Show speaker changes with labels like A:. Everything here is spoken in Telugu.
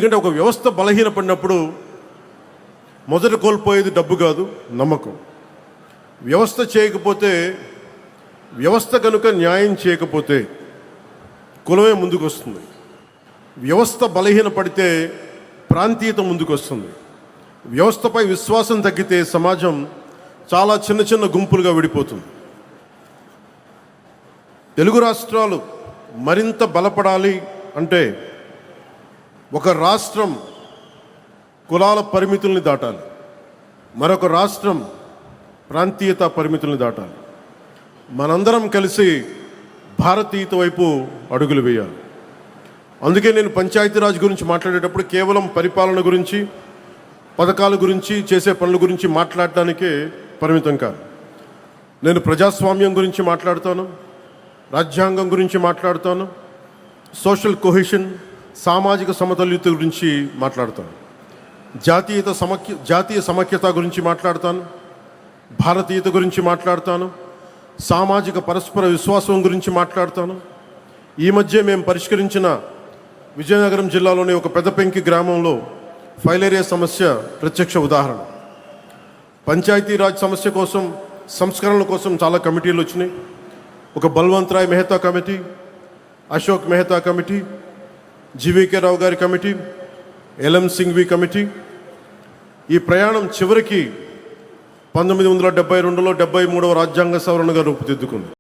A: ఎందుకంటే ఒక వ్యవస్థ బలహీనపడినప్పుడు మొదట కోల్పోయేది డబ్బు కాదు, నమ్మకం. వ్యవస్థ చేయకపోతే, వ్యవస్థ కనుక న్యాయం చేయకపోతే కులమే ముందుకు వస్తుంది. వ్యవస్థ బలహీనపడితే ప్రాంతీయత ముందుకు వస్తుంది. వ్యవస్థపై విశ్వాసం తగ్గితే సమాజం చాలా చిన్న చిన్న గుంపులుగా విడిపోతుంది. తెలుగు రాష్ట్రాలు మరింత బలపడాలి అంటే ఒక రాష్ట్రం కులాల పరిమితుల్ని దాటాలి, మరొక రాష్ట్రం ప్రాంతీయత పరిమితుల్ని దాటాలి. మనందరం కలిసి భారతీయత వైపు అడుగులు వేయాలి. అందుకే నేను పంచాయతీరాజ్ గురించి మాట్లాడేటప్పుడు కేవలం పరిపాలన గురించి, పథకాల గురించి, చేసే పనుల గురించి మాట్లాడటానికే పరిమితం కాదు. నేను ప్రజాస్వామ్యం గురించి మాట్లాడతాను, రాజ్యాంగం గురించి మాట్లాడతాను, సోషల్ కొహెషన్, సామాజిక సమతుల్యత గురించి మాట్లాడతాను, జాతీయ సమైక్యత గురించి మాట్లాడతాను, భారతీయత గురించి మాట్లాడతాను, సామాజిక పరస్పర విశ్వాసం గురించి మాట్లాడతాను. ఈ మధ్య మేము పరిష్కరించిన విజయనగరం జిల్లాలోని ఒక పెద్దపెంకి గ్రామంలో ఫైలేరియా సమస్య ప్రత్యక్ష ఉదాహరణ. పంచాయతీరాజ్ సమస్య కోసం, సంస్కరణల కోసం చాలా కమిటీలు వచ్చినాయి. ఒక Balwant Rai Mehta committee, Ashok Mehta committee, GVK Rao గారి కమిటీ, ఎల్ఎం సింఘ్వి కమిటీ. ఈ ప్రయాణం చివరికి 1972లో 73వ రాజ్యాంగ సవరణగా రూపుదిద్దుకుంది.